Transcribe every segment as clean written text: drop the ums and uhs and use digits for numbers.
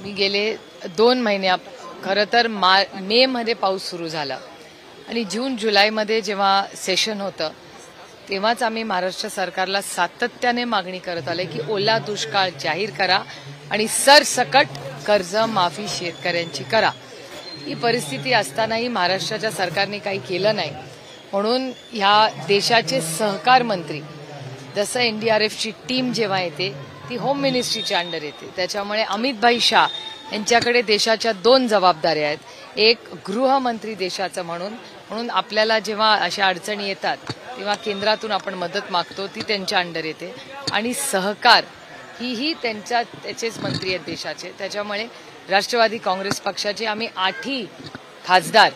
मी गेले 2 महिने खरं तर मे मध्ये पाऊस सुरू झाला आणि जून जुलैमध्ये जेव्हा सेशन होतं तेव्हाच आम्ही महाराष्ट्र सरकारला सातत्याने मागणी करत आले की ओला दुष्काळ जाहीर करा आणि सरसकट कर्ज माफी शेतकऱ्यांची करा। ही परिस्थिती असतानाही महाराष्ट्राच्या सरकारने काही केलं नाही, म्हणून ह्या देशाचे सहकार मंत्री जसं एनडीआरएफची टीम जेव्हा येते ती होम मिनिस्ट्रीच्या अंडर येते, त्याच्यामुळे अमित भाई शाह यांच्याकडे देशाच्या 2 जबाबदाऱ्या आहेत, एक गृहमंत्री देशाचं म्हणून आपल्याला जेव्हा अशा अडचणी येतात तेव्हा केंद्रातून आपण मदत मागतो ती त्यांच्या अंडर येते, आणि सहकार ही त्याचेच मंत्री आहेत देशाचे। त्याच्यामुळे राष्ट्रवादी काँग्रेस पक्षाचे आम्ही 8ही खासदार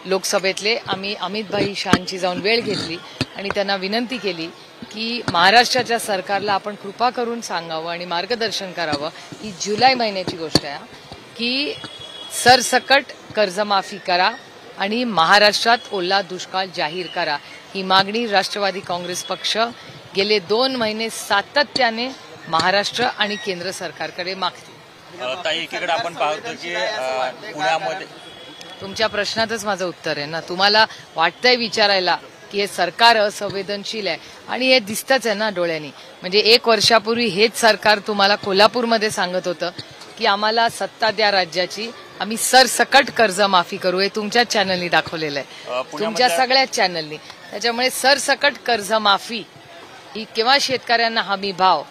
लोकसभेतले आम्ही अमित भाई शाहंची जाऊन वेळ घेतली आणि त्यांना विनंती केली की महाराष्ट्राच्या सरकारला आपण कृपा करून सांगावं आणि मार्गदर्शन करावं। ही जुलै महिन्याची गोष्ट आहे की सरसकट कर्जमाफी करा आणि महाराष्ट्रात ओला दुष्काळ जाहीर करा। ही मागणी राष्ट्रवादी काँग्रेस पक्ष गेले 2 महिने सातत्याने महाराष्ट्र आणि केंद्र सरकारकडे मागते। ताई, एकीकडे आपण पाहतो की पुण्यामध्ये तुमच्या प्रश्नातच माझं उत्तर आहे ना, तुम्हाला वाटतंय विचारायला की हे सरकार असंवेदनशील आहे आणि हे दिसतच आहे ना डोळ्यांनी। म्हणजे 1 वर्षापूर्वी हेच सरकार तुम्हाला कोल्हापूरमध्ये सांगत होतं की आम्हाला सत्ता द्या राज्याची, आम्ही सरसकट कर्जमाफी करू, हे तुमच्याच चॅनलनी दाखवलेलं आहे, तुमच्या सगळ्याच चॅनलनी। त्याच्यामुळे सरसकट कर्जमाफी ही किंवा शेतकऱ्यांना हमी भाव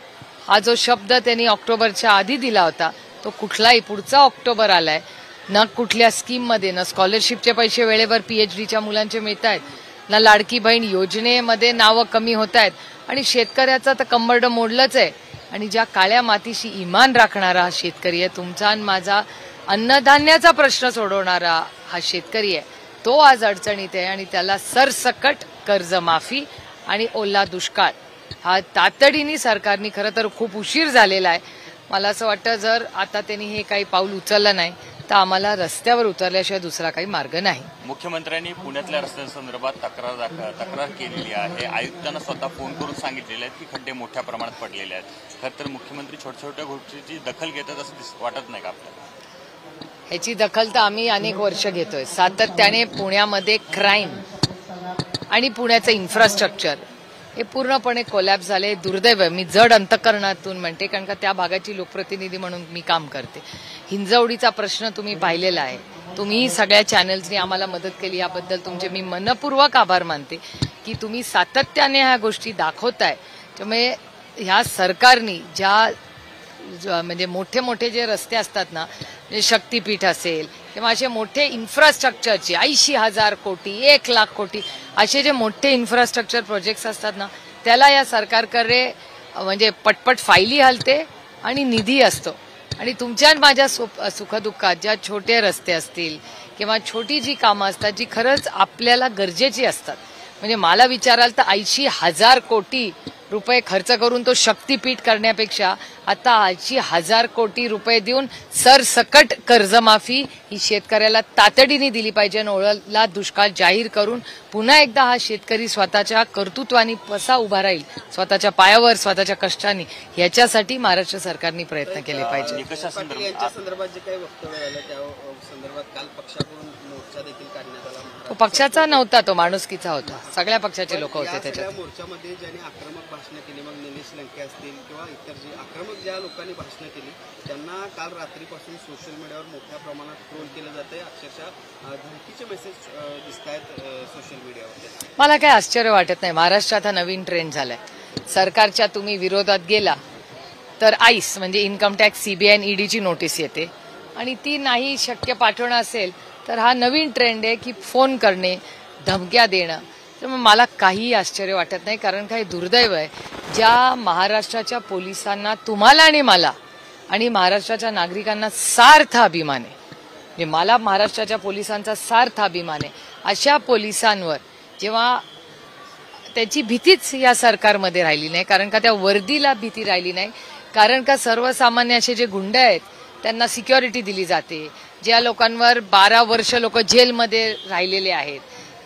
हा जो शब्द त्यांनी ऑक्टोबरच्या आधी दिला होता तो कुठलाही पुढचा ऑक्टोबर आलाय, ना कुठल्या स्कीममध्ये, ना स्कॉलरशिपचे पैसे वेळेवर पीएचडीच्या मुलांचे मिळत आहेत, ना लाडकी बहीण योजनेमध्ये नावं कमी होत आहेत, आणि शेतकऱ्याचं तर कंबरडं मोडलंच आहे। आणि ज्या काळ्या मातीशी इमान राखणारा हा शेतकरी आहे, तुमचा आणि माझा अन्नधान्याचा प्रश्न सोडवणारा हा शेतकरी आहे, तो आज अडचणीत आहे आणि त्याला सरसकट कर्जमाफी आणि ओला दुष्काळ हा तातडीने सरकारने, खरं तर खूप उशीर झालेला आहे, मला असं वाटतं जर आता त्यांनी हे काही पाऊल उचललं नाही तर आम्हाला रस्त्यावर उतरल्याशिवाय दुसरा काही मार्ग नाही। मुख्यमंत्र्यांनी पुण्यातल्या रस्त्यांसंदर्भात तक्रार केलेली आहे, आयुक्तांना स्वतः फोन करून सांगितलेले आहेत की खड्डे मोठ्या प्रमाणात पडलेले आहेत। खरं तर मुख्यमंत्री छोट्या गोष्टीची दखल घेतात असं वाटत नाही का आपल्याला? ह्याची दखल तर आम्ही अनेक वर्ष घेतोय सातत्याने। पुण्यामध्ये क्राईम आणि पुण्याचं इन्फ्रास्ट्रक्चर हे पूर्णपणे कोलॅप्स झाले, दुर्दैव आहे। मी जड अंतकरणातून म्हणते, कारण का त्या भागाची लोकप्रतिनिधी म्हणून मी काम करते। हिंजवडीचा प्रश्न तुम्ही पाहिलेला आहे, तुम्ही सगळ्या चॅनल्सनी आम्हाला मदत केली, याबद्दल तुमचे मी मनपूर्वक आभार मानते की तुम्ही सातत्याने ह्या गोष्टी दाखवताय। त्यामुळे ह्या सरकारनी म्हणजे मोठे जे रस्ते असतात ना, म्हणजे शक्तीपीठ असेल किंवा असे मोठे इन्फ्रास्ट्रक्चरचे 80,000 कोटी 1 लाख कोटी असे जे मोठे इन्फ्रास्ट्रक्चर प्रोजेक्ट्स असतात ना, त्याला या सरकारकडे म्हणजे पटपट फायली हलते आणि निधी असतो। आणि तुमच्या माझ्या सुखदुःखात ज्या छोटे रस्ते असतील किंवा छोटी जी कामं असतात जी खरंच आपल्याला गरजेची असतात, म्हणजे मला विचाराल तर 80,000 कोटी रुपये खर्च करून तो शक्तीपीठ करण्यापेक्षा आता 80,000 कोटी रुपये देऊन सरसकट कर्जमाफी ही शेतकऱ्याला तातडीने दिली पाहिजे आणि ओला दुष्काळ जाहीर करून पुन्हा एकदा हा शेतकरी स्वतःच्या कर्तृत्वाने कसा उभा राहील, स्वतःच्या पायावर स्वतःच्या कष्टाने, याच्यासाठी महाराष्ट्र सरकारने प्रयत्न केले पाहिजे। तो पक्षाचा नव्हता, तो माणुसकीचा होता, सगळ्या पक्षाचे लोक होते त्याच्यात। मोर्चामध्ये ज्यांनी आक्रमक भाषणं केली, मग निलेश लंके असतील किंवा इतर जी आक्रमक ज्या लोकांनी भाषणं केली त्यांना काल रात्रीपासून सोशल मीडियावर मोठ्या प्रमाणात ट्रोल केलं जातंय, अक्षरशः धमकीचे मेसेज दिसत आहेत सोशल मीडियावर। मला काही आश्चर्य वाटत नाही, महाराष्ट्रात हा नवीन ट्रेंड झालाय। सरकारच्या तुम्ही विरोधात गेला तर आईस म्हणजे इन्कम टॅक्स, सीबीआय आणि ईडीची नोटीस येते, आणि ती नाही शक्य पाठवणं असेल तर हा नवीन ट्रेंड आहे की फोन करणे, धमक्या देणं। त्यामुळे मला काही आश्चर्य वाटत नाही, कारण काही दुर्दैव आहे ज्या महाराष्ट्राच्या पोलिसांना, तुम्हाला आणि मला आणि महाराष्ट्राच्या नागरिकांना सार्थ अभिमान आहे, म्हणजे मला महाराष्ट्राच्या पोलिसांचा सार्थ अभिमान आहे, अशा पोलिसांवर जेव्हा त्याची भीतीच या सरकारमध्ये राहिली नाही, कारण का त्या वर्दीला भीती राहिली नाही, कारण का सर्वसामान्य असे जे गुंड आहेत त्यांना सिक्युरिटी दिली जाते, ज्या लोकांवर 12 वर्ष लोक जेलमध्ये राहिलेले आहेत,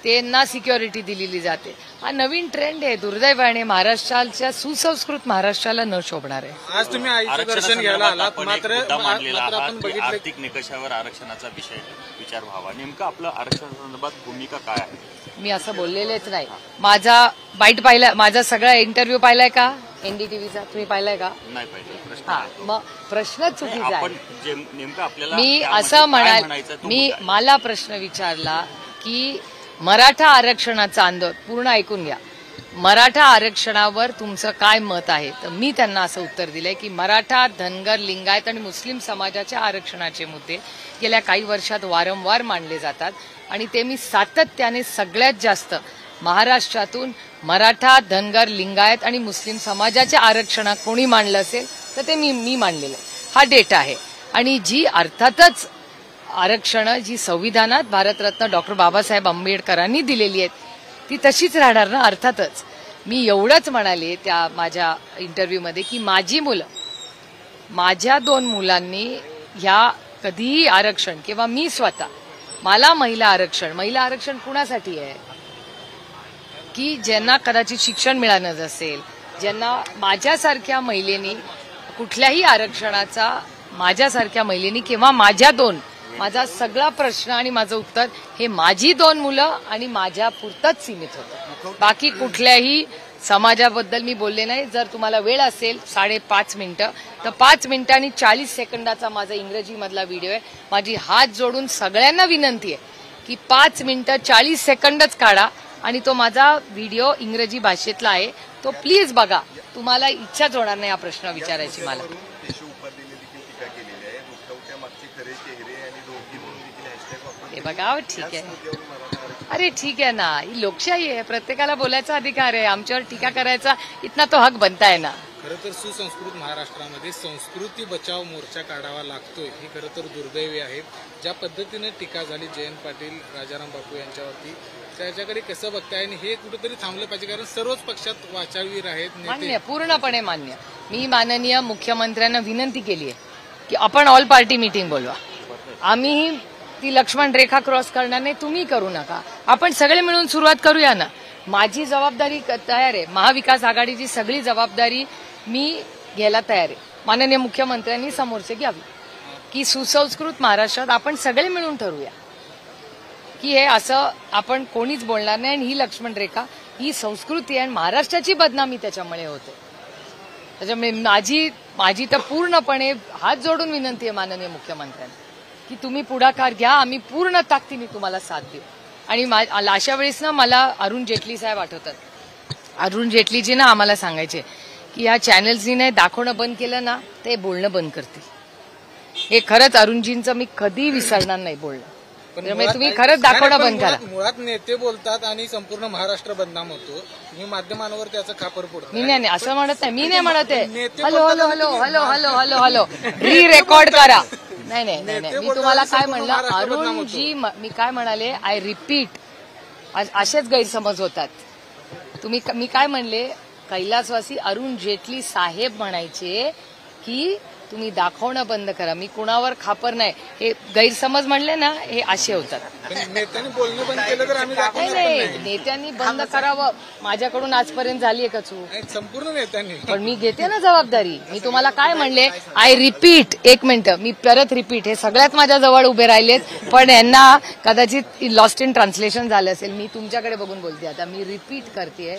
त्यांना सिक्युरिटी दिलेली जाते. हा नवीन ट्रेंड आहे. दुर्दैवाने महाराष्ट्राच्या सुसंस्कृत महाराष्ट्राला न शोभणार आहे. आज तुम्ही आईचं दर्शन घ्यायला आलात, मात्र आपण बघितलं आर्थिक निकषावर आरक्षणाचा विचार व्हावा. नेमकं आपलं आरक्षणासंदर्भात भूमिका काय आहे? मी असं बोललेलेच नाही. माझा बाईट पाहिला, माझा सगळा इंटरव्ह्यू पाहिलाय का एनडीटीव्हीचा? तुम्ही पाहिलाय का? नाही पाहिजे. प्रश्न हा, आहे. मग प्रश्नच चुकीचा आपण आहे. नेमकं आपल्याला मी त्यामध्ये असं काय म्हणाल, म्हणायचं तो मी मुद्दा आहे. मला प्रश्न विचारला की मराठा आरक्षणाचं आंदोलन, पूर्ण ऐकून घ्या, मराठा आरक्षणावर तुमचं काय मत आहे? तर मी त्यांना असं उत्तर दिलंय की मराठा, धनगर, लिंगायत आणि मुस्लिम समाजाच्या आरक्षणाचे मुद्दे गेल्या काही वर्षात वारंवार मांडले जातात आणि ते मी सातत्याने सगळ्यात जास्त महाराष्ट्रातून मराठा, धनगर, लिंगायत आणि मुस्लिम समाजाच्या आरक्षणात कोणी मांडलं असेल तर ते मी मांडलेलं आहे. हा डेटा आहे. आणि जी अर्थातच आरक्षणं जी संविधानात भारतरत्न डॉक्टर बाबासाहेब आंबेडकरांनी दिलेली आहेत ती तशीच राहणार ना. अर्थातच मी एवढंच म्हणाले त्या माझ्या इंटरव्ह्यूमध्ये की माझी मुलं, माझ्या 2 मुलांनी ह्या कधीही आरक्षण किंवा मी स्वतः, मला महिला आरक्षण कुणासाठी आहे? की ज्यांना कदाचित शिक्षण मिळालं नसेल, ज्यांना माझ्यासारख्या महिलेनी कुठल्याही आरक्षणाचा, माझ्यासारख्या महिलेनी किंवा माझा सगळा प्रश्न आणि माझं उत्तर हे माझी 2 मुलं आणि माझ्या पुरतंच सीमित होतं. बाकी कुठल्याही समाजाबद्दल मी बोलले नाही. जर तुम्हाला वेळ असेल 5.5 मिनिटं तर 5 मिनिटं आणि 40 सेकंदाचा माझा इंग्रजीमधला व्हिडिओ आहे. माझी हात जोडून सगळ्यांना विनंती आहे की 5 मिनिटं 40 सेकंदच काढा आणि तो माझा व्हिडिओ इंग्रजी भाषेतला आहे, तो प्लीज बघा. तुम्हाला इच्छाच होणार नाही हा प्रश्न विचारायची मला. हे बघा, ठीक आहे. अरे ठीक आहे ना, ही लोकशाही आहे, प्रत्येकाला बोलायचा अधिकार आहे. आमच्यावर टीका करायचा इतना तो हक बनताय ना. खरं तर सुसंस्कृत महाराष्ट्रामध्ये संस्कृती बचाव मोर्चा काढावा लागतोय, हे खरं तर दुर्दैवी आहे. ज्या पद्धतीने टीका झाली जयंत पाटील, राजाराम बापू यांच्यावरती, त्याच्याकडे कसं बघताय? आणि हे कुठेतरी थांबलं पाहिजे, कारण सर्वच पक्षात वाचाळवीर आहेत नेते. मान्य, पूर्णपणे मान्य. मी माननीय मुख्यमंत्र्यांना विनंती केली आहे की आपण ऑल पार्टी मीटिंग बोलवा. आम्ही ती लक्ष्मण रेखा क्रॉस करणार नाही, तुम्ही करू नका. आपण सगळे मिळून सुरुवात करूया ना. माझी जबाबदारी तयार आहे. महाविकास आघाडीची सगळी जबाबदारी मी घ्यायला तयार आहे. माननीय मुख्यमंत्र्यांनी समोरचे घ्यावी की सुसंस्कृत महाराष्ट्रात आपण सगळे मिळून ठरवूया की हे असं आपण कोणीच बोलणार नाही. आणि ही लक्ष्मण रेखा ही संस्कृती आहे आणि महाराष्ट्राची बदनामी त्याच्यामुळे होते. त्याच्यामुळे माझी तर पूर्णपणे हात जोडून विनंती आहे माननीय मुख्यमंत्र्यांना की तुम्ही पुढाकार घ्या. आम्ही पूर्ण ताकदीने तुम्हाला साथ देऊ. आणि अशा वेळेस ना मला अरुण जेटली साहेब आठवतात. अरुण जेटलीजी ना आम्हाला सांगायचे की या चॅनल्सनी नाही दाखवणं बंद केलं ना ते बोलणं बंद करतील. हे खरंच अरुणजींचं मी कधी विसरणार नाही बोलणं. त्यामुळे तुम्ही खरंच दाखवणं बंद करा. मुळात नेते बोलतात आणि संपूर्ण महाराष्ट्र बदनाम होतो. मी माध्यमांवर त्याचं खापर पडतो. मी नाही असं म्हणत नाही. मी नाही म्हणत आहे हॅलो री-रेकॉर्ड करा. नाही मी तुम्हाला काय म्हणलं अरुणजी, मी काय म्हणाले, आय रिपीट, असेच गैरसमज होतात. मी काय म्हणले, कैलासवासी अरुण जेटली साहेब म्हणायचे की तुम्ही दाखवणं बंद करा. मी कुणावर खापर नाही, हे गैरसमज म्हणले ना, हे असे होतात. नेत्यांनी बोलणं बंद केलं तर आम्ही नाही, नेत्यांनी बंद करावं. माझ्याकडून आजपर्यंत झाली आहे का चूक? संपूर्ण नेत्यांनी. पण मी घेते ना जबाबदारी. मी तुम्हाला काय म्हणले, आय रिपीट, 1 मिनिट मी परत रिपीट, हे सगळ्यात माझ्या जवळ उभे राहिलेत पण यांना कदाचित लॉस्ट इन ट्रान्सलेशन झालं असेल. मी तुमच्याकडे बघून बोलते. आता मी रिपीट करते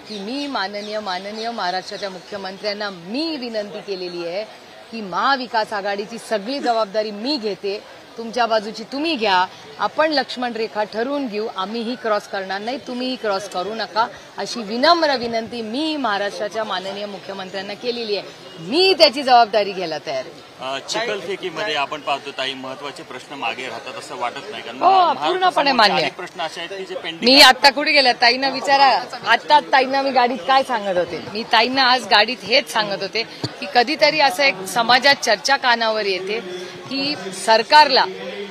की मी माननीय महाराष्ट्राच्या मुख्यमंत्र्यांना मी विनंती केलेली आहे की महाविकास आघाडीची सगळी जबाबदारी मी घेते, तुमच्या बाजूची तुम्ही घ्या. आपण लक्ष्मण रेखा ठरवून घेऊ. आम्हीही क्रॉस करणार नाही, तुम्हीही क्रॉस करू नका, अशी विनम्र विनंती मी महाराष्ट्राच्या माननीय मुख्यमंत्र्यांना केलेली आहे. मी त्याची जबाबदारी घ्यायला तयार आहे. चिखलफेकीमध्ये आपण पाहतो ताई, महत्वाचे प्रश्न मागे राहतात असं वाटत नाही? कारण हो, पूर्णपणे मान्य. अनेक प्रश्न असे आहेत की जे पेंडिंग. मी आता कुठे गेल्या ताईंना विचारा. आता ताईंना मी गाडीत काय सांगत होते? मी ताईंना आज गाडीत हेच सांगत होते की कधीतरी असं एक समाजात चर्चा कानावर येते की सरकारला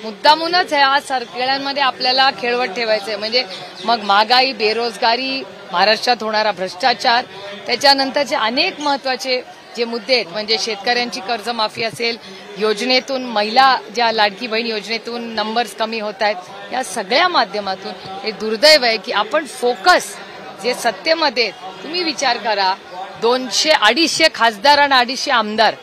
मुद्दामूनच ह्या सगळ्यांमध्ये आपल्याला खेळवत ठेवायचंय. म्हणजे मग महागाई, बेरोजगारी, महाराष्ट्रात होणारा भ्रष्टाचार, त्याच्यानंतरचे अनेक महत्वाचे जे मुद्दे आहेत म्हणजे शेतकऱ्यांची कर्जमाफी असेल, योजनेतून महिला ज्या लाडकी बहीण योजनेतून नंबर्स कमी होत आहेत, या सगळ्या माध्यमातून हे दुर्दैव आहे की आपण फोकस जे सत्तेमध्ये, तुम्ही विचार करा 200-250 खासदार आणि 250 आमदार,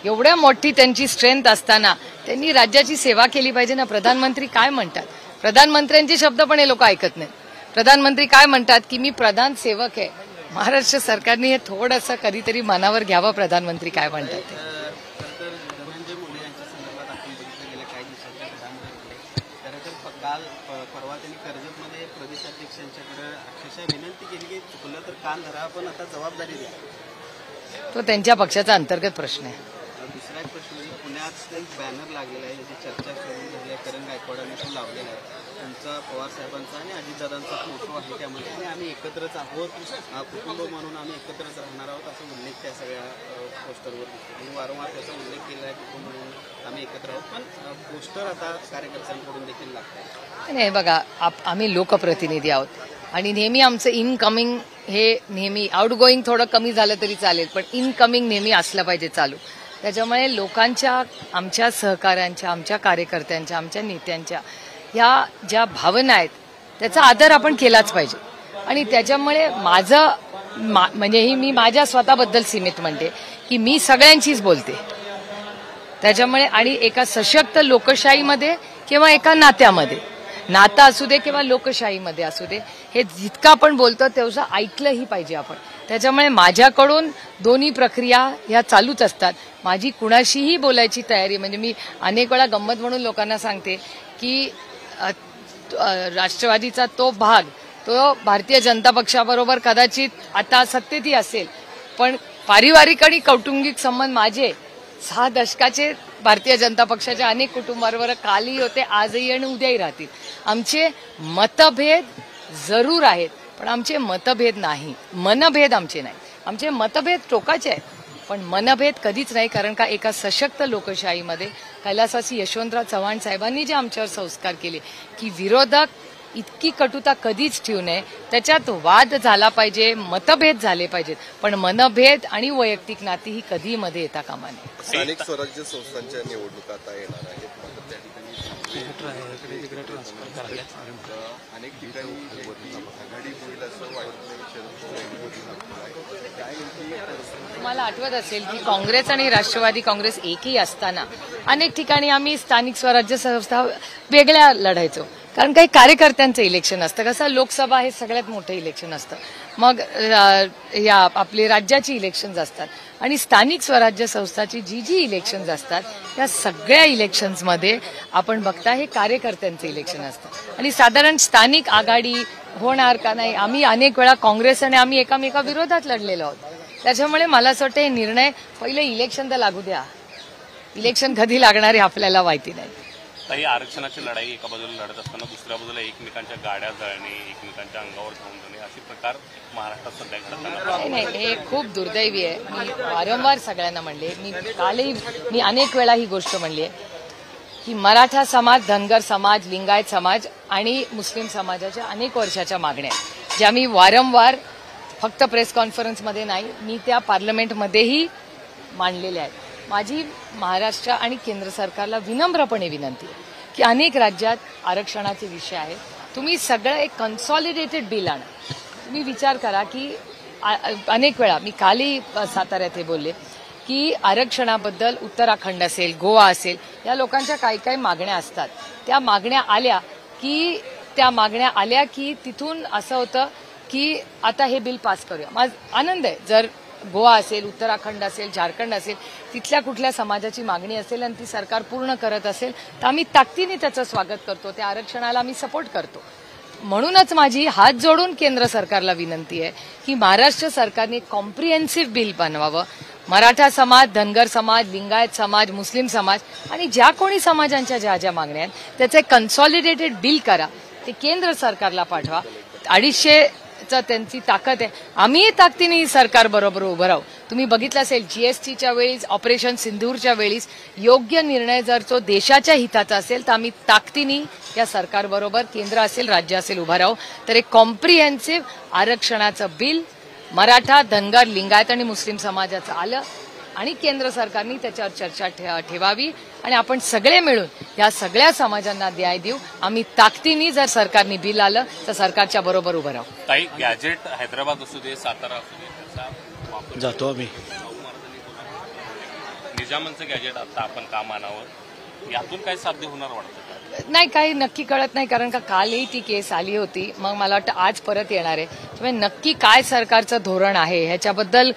एवढ्या मोठी त्यांची स्ट्रेंथ असताना त्यांनी राज्याची सेवा केली पाहिजे ना. प्रधानमंत्री काय म्हणतात, प्रधानमंत्र्यांचे शब्द पण हे लोक ऐकत नाहीत. प्रधानमंत्री काय म्हणतात की मी प्रधान सेवक आहे. महाराष्ट्र सरकारने हे थोडंसं कधीतरी मनावर घ्यावं प्रधानमंत्री काय म्हणतात ते. तर धनंजय मुंडे यांच्या संदर्भात आपण बघितलं गेल्या काही दिवसांच्या घडामोडीकडे खरं तर परवा त्यांनी कर्जतमध्ये प्रदेशाध्यक्षांच्याकडे अक्षरशः विनंती केली की चुकलं तर कान धरा, पण आता जबाबदारी द्या. तो त्यांच्या पक्षाचा अंतर्गत प्रश्न आहे. दुसरा एक प्रश्न म्हणजे पुण्यात एक बॅनर लागलेला आहे, ज्याची चर्चा सुरू झाली आहे. करण गायकवाडांनी तो लावलेला आहे. तुमचा, पवार साहेबांचा आणि अजितदादांचा फोटो आहे त्यामध्ये, आणि आम्ही एकत्रच आहोत, कुटुंब म्हणून आम्ही एकत्रच राहणार आहोत असा उल्लेख त्या सगळ्या पोस्टरवर दिसतो. आणि वारंवार त्याचा उल्लेख केला आहे, कुटुंब म्हणून आम्ही एकत्र आहोत. पण पोस्टर आता कार्यकर्त्यांकडून देखील लागतात. नाही बघा, आम्ही लोकप्रतिनिधी आहोत आणि नेहमी आमचं इनकमिंग हे नेहमी, आउट गोईंग थोडं कमी झालं तरी चालेल, पण इनकमिंग नेहमी असलं पाहिजे चालू. त्याच्यामुळे लोकांच्या, आमच्या सहकाऱ्यांच्या, आमच्या कार्यकर्त्यांच्या, आमच्या नेत्यांच्या ह्या ज्या भावना आहेत त्याचा आदर आपण केलाच पाहिजे. आणि त्याच्यामुळे माझं म्हणजे ही मी माझ्या स्वतःबद्दल सीमित म्हणते की मी सगळ्यांचीच बोलते. त्याच्यामुळे आणि एका सशक्त लोकशाहीमध्ये किंवा एका नात्यामध्ये, नातं असू दे किंवा लोकशाहीमध्ये असू दे, हे जितकं आपण बोलतो तेवढं ऐकलंही पाहिजे आपण. त्याच्यामुळे माझ्याकडून दोन्ही प्रक्रिया ह्या चालूच असतात. माझी कुणाशीही बोलायची तयारी, म्हणजे मी अनेक वेळा गंमत म्हणून लोकांना सांगते की राष्ट्रवादीचा तो भाग, तो भारतीय जनता पक्षाबरोबर कदाचित आता सत्तेतही असेल, पण पारिवारिक आणि कौटुंबिक संबंध माझे 6 दशकाचे भारतीय जनता पक्षाच्या अनेक कुटुंबांबरोबर कालही होते, आजही आणि उद्याही राहतील. आमचे मतभेद जरूर आहेत, पण आमचे मतभेद नाही, मनभेद आमचे नाही. आमचे मतभेद टोकाचे आहेत, पण मनभेद कधीच नाही. कारण का एका सशक्त लोकशाहीमध्ये कैलासवासी यशवंतराव चव्हाण साहेबांनी जे आमच्यावर संस्कार केले की विरोधक इतकी कटुता कधीच ठेवू नये, त्याच्यात वाद झाला पाहिजे, मतभेद झाले पाहिजेत, पण मनभेद आणि वैयक्तिक नाती ही कधी मध्ये येता कामा नये. स्थानिक स्वराज्य संस्थांच्या निवडणुका आता येणार आहेत, मात्र त्या ठिकाणी अनेक ठिकाणी आघाडी होईल असं वाटत नाही. तुम्हाला आठवत असेल की काँग्रेस आणि राष्ट्रवादी काँग्रेस एकही असताना अनेक ठिकाणी आम्ही स्थानिक स्वराज्य संस्था वेगळ्या लढायचो. कारण काही कार्यकर्त्यांचं इलेक्शन असतं, कसं लोकसभा हे सगळ्यात मोठं इलेक्शन असतं, मग या आपले राज्याची इलेक्शन्स असतात, आणि स्थानिक स्वराज्य संस्थाची जी इलेक्शन्स असतात त्या सगळ्या इलेक्शन्समध्ये आपण बघता हे कार्यकर्त्यांचं इलेक्शन असतं. आणि साधारण स्थानिक आघाडी होणार का नाही, आम्ही अनेक वेळा काँग्रेस आणि आम्ही एकामेका विरोधात लढलेलो आहोत. त्याच्यामुळे मला असं वाटतं हे निर्णय पहिले इलेक्शन तर लागू द्या, इलेक्शन कधी लागणार आहे आपल्याला माहिती नाही. ही आरक्षणाची लढाई एका बाजूला लढत असताना दुसऱ्या बाजूला एकमेकांच्या गाड्या जळणे, एकमेकांच्या अंगावर धावून जाणे असे प्रकार महाराष्ट्रात सध्या घडतात. नाही, हे खूप दुर्दैवी आहे. मी वारंवार सगळ्यांना म्हणले, मी अनेक वेळा ही गोष्ट म्हणली आहे की मराठा समाज, धनगर समाज, लिंगायत समाज आणि मुस्लिम समाजाच्या अनेक वर्षाच्या मागण्या आहेत, ज्या मी वारंवार फक्त प्रेस कॉन्फरन्समध्ये नाही, मी त्या पार्लमेंटमध्येही मांडलेल्या आहेत. माझी महाराष्ट्र आणि केंद्र सरकारला विनम्रपणे विनंती आहे की अनेक राज्यात आरक्षणाचे विषय आहेत, तुम्ही सगळं एक कन्सॉलिडेटेड बिल आणा. तुम्ही विचार करा की अनेक वेळा मी कालही साताऱ्यात हे बोलले की आरक्षणाबद्दल उत्तराखंड असेल, गोवा असेल, या लोकांच्या काही मागण्या असतात. त्या मागण्या आल्या की तिथून असं होतं की आता हे बिल पास करूया. माझा आनंद आहे जर गोवा असेल, उत्तराखंड असेल, झारखंड असेल, तिथल्या कुठल्या समाजाची मागणी असेल आणि ती सरकार पूर्ण करत असेल तर आम्ही ताकदीने त्याचं स्वागत करतो, त्या आरक्षणाला आम्ही सपोर्ट करतो. म्हणूनच माझी हात जोडून केंद्र सरकारला विनंती आहे की महाराष्ट्र सरकारने कॉम्प्रिहेन्सिव्ह बिल बनवावं. मराठा समाज, धनगर समाज, लिंगायत समाज, मुस्लिम समाज आणि ज्या कोणी समाजांच्या ज्या मागण्या आहेत त्याचं एक कन्सॉलिडेटेड बिल करा, ते केंद्र सरकारला पाठवा. 250 त्यांची ताकद आहे, आम्ही ताकदीने सरकार बरोबर उभं राहू. तुम्ही बघितलं असेल जीएसटीच्या वेळीच, ऑपरेशन सिंधूरच्या वेळीच योग्य निर्णय जर तो देशाच्या हिताचा असेल तर आम्ही ताकदीने या सरकारबरोबर, केंद्र असेल, राज्य असेल, उभं राहू. तर एक कॉम्प्रिहेन्सिव्ह आरक्षणाचं बिल मराठा, धनगर, लिंगायत आणि मुस्लिम समाजाचं आलं आणि केंद्र सरकारने त्याच्यावर चर्चा ठेवावी आणि आपण सगळे मिळून या सगळ्या समाजांना न्याय देऊ. आम्ही ताकदीने जर सरकारने बिल आलं तर सरकारच्या बरोबर उभं राहू. काही गॅजेट हैदराबाद असू दे, सातारा असू दे, त्याचा वापर जातो आम्ही. निजामांचं गॅजेट आता आपण काम आणावं, यातून काय साध्य होणार वाटतं का? नाही, काही नक्की कळत नाही, कारण का कालही ती केस आली होती. मग मला वाटतं आज परत येणार आहे. त्यामुळे नक्की काय सरकारचं धोरण आहे ह्याच्याबद्दल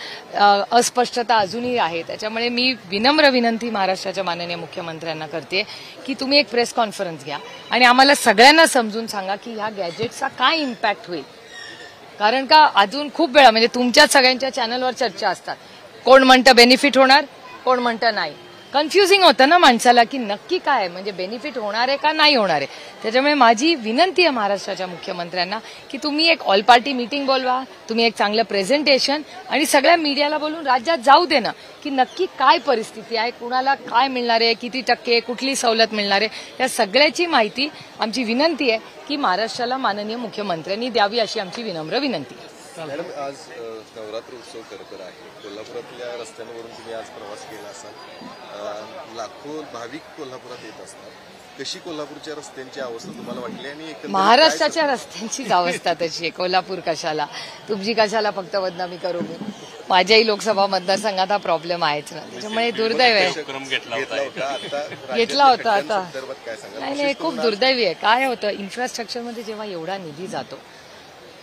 अस्पष्टता अजूनही आहे. त्याच्यामुळे मी विनम्र विनंती महाराष्ट्राच्या माननीय मुख्यमंत्र्यांना करते की तुम्ही एक प्रेस कॉन्फरन्स घ्या आणि आम्हाला सगळ्यांना समजून सांगा की ह्या गॅजेटचा काय इम्पॅक्ट होईल. कारण का अजून खूप वेळा म्हणजे तुमच्या सगळ्यांच्या चॅनलवर चर्चा असतात. कोण म्हणतं बेनिफिट होणार, कोण म्हणतं नाही. कन्फ्युजिंग होतं ना माणसाला की नक्की काय म्हणजे बेनिफिट होणार आहे का नाही होणार आहे. त्याच्यामुळे माझी विनंती आहे महाराष्ट्राच्या मुख्यमंत्र्यांना की तुम्ही एक ऑल पार्टी मीटिंग बोलवा, तुम्ही एक चांगलं प्रेझेंटेशन आणि सगळ्या मीडियाला बोलून राज्यात जाऊ दे ना की नक्की काय परिस्थिती आहे, कुणाला काय मिळणार आहे, किती टक्के, कुठली सवलत मिळणार आहे, त्या सगळ्याची माहिती आमची विनंती आहे की महाराष्ट्राला माननीय मुख्यमंत्र्यांनी द्यावी अशी आमची विनम्र विनंती आहे. मॅडम, आज नवरात्र उत्सव खरं आहे. कोल्हापुरातल्या रस्त्यांवरून तुम्ही आज प्रवास केला असाल. लाखो भाविक कोल्हापुरात येत असतात. कशी कोल्हापूरच्या रस्त्यांची अवस्था तुम्हाला वाटली आणि एकंदरीत महाराष्ट्राच्या रस्त्यांचीच अवस्था तशी आहे. कोल्हापूर कशाला, तुमची कशाला फक्त बदनामी करू मी. माझ्याही लोकसभा मतदारसंघात हा प्रॉब्लेम आहेच ना. त्याच्यामुळे दुर्दैव आहे. उपक्रम घेतला घेतला होता. होता आता घेतला होता आता. राज्याच्या काय सांगा? नाही, खूप दुर्दैवी आहे. काय होतं इन्फ्रास्ट्रक्चरमध्ये जेव्हा एवढा निधी जातो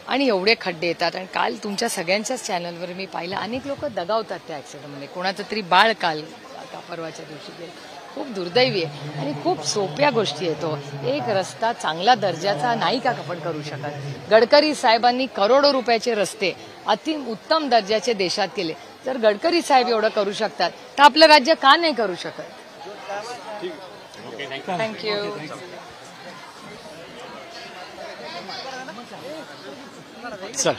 आणि एवढे खड्डे येतात आणि काल तुमच्या सगळ्यांच्याच चॅनलवर मी पाहिलं अनेक लोक दगावतात त्या ऍक्सिडेंटमध्ये. कोणाचं तरी बाळ काल आता परवाच्या दिवशी गेलं. खूप दुर्दैवी आहे आणि खूप सोप्या गोष्टी येतो. एक रस्ता चांगला दर्जाचा नाही का आपण करू शकत. गडकरी साहेबांनी करोडो रुपयाचे रस्ते अति उत्तम दर्जाचे देशात केले. जर गडकरी साहेब एवढं करू शकतात तर आपलं राज्य का नाही करू शकत. थँक्यू. चला.